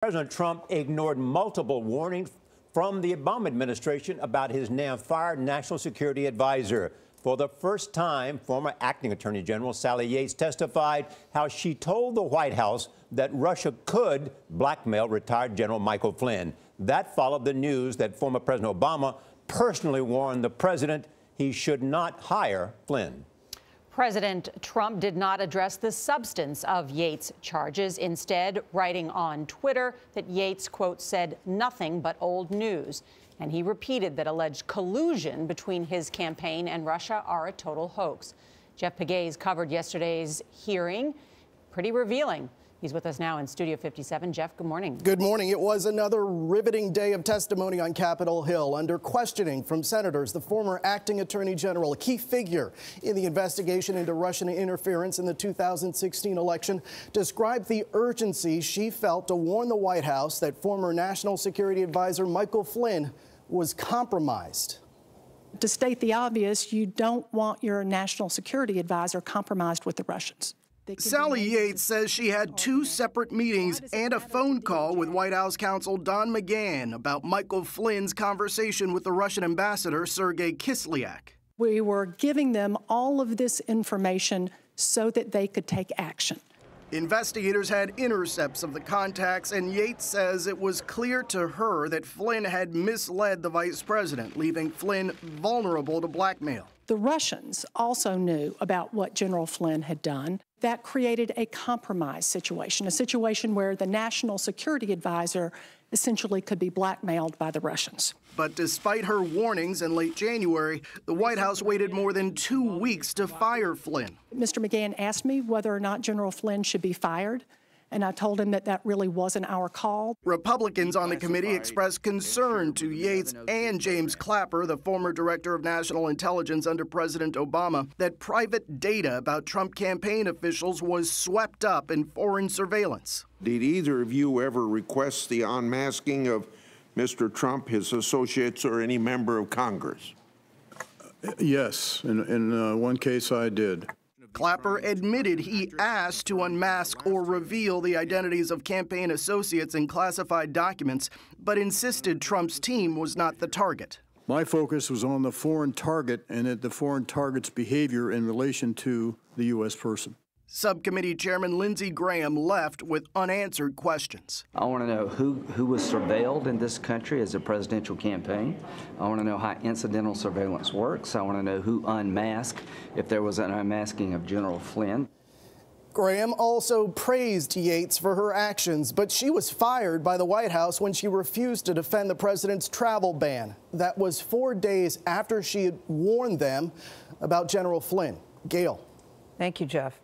President Trump ignored multiple warnings from the Obama administration about his now fired national security advisor. For the first time, former acting Attorney General Sally Yates testified how she told the White House that Russia could blackmail retired General Michael Flynn. That followed the news that former President Obama personally warned the president he should not hire Flynn. President Trump did not address the substance of Yates' charges, instead writing on Twitter that Yates, quote, said nothing but old news. And he repeated that alleged collusion between his campaign and Russia are a total hoax. Jeff Pegues covered yesterday's hearing. Pretty revealing. He's with us now in Studio 57. Jeff, good morning. Good morning. It was another riveting day of testimony on Capitol Hill. Under questioning from senators, the former acting attorney general, a key figure in the investigation into Russian interference in the 2016 election, described the urgency she felt to warn the White House that former National Security Advisor Michael Flynn was compromised. To state the obvious, you don't want your national security advisor compromised with the Russians. Sally Yates says she had two separate meetings and a phone call with White House counsel Don McGahn about Michael Flynn's conversation with the Russian ambassador Sergei Kislyak. We were giving them all of this information so that they could take action. Investigators had intercepts of the contacts, and Yates says it was clear to her that Flynn had misled the vice president, leaving Flynn vulnerable to blackmail. The Russians also knew about what General Flynn had done. That created a compromise situation, a situation where the national security advisor essentially could be blackmailed by the Russians. But despite her warnings in late January, the White House waited more than 2 weeks to fire Flynn. Mr. McGahn asked me whether or not General Flynn should be fired, and I told him that that really wasn't our call. Republicans on the committee expressed concern to Yates and James Clapper, the former director of national intelligence under President Obama, that private data about Trump campaign officials was swept up in foreign surveillance. Did either of you ever request the unmasking of Mr. Trump, his associates, or any member of Congress? Yes, in one case I did. Clapper admitted he asked to unmask or reveal the identities of campaign associates in classified documents, but insisted Trump's team was not the target. My focus was on the foreign target and at the foreign target's behavior in relation to the U.S. person. Subcommittee Chairman Lindsey Graham left with unanswered questions. I want to know who was surveilled in this country as a presidential campaign. I want to know how incidental surveillance works. I want to know who unmasked, if there was an unmasking of General Flynn. Graham also praised Yates for her actions, but she was fired by the White House when she refused to defend the president's travel ban. That was 4 days after she had warned them about General Flynn. Gayle. Thank you, Jeff.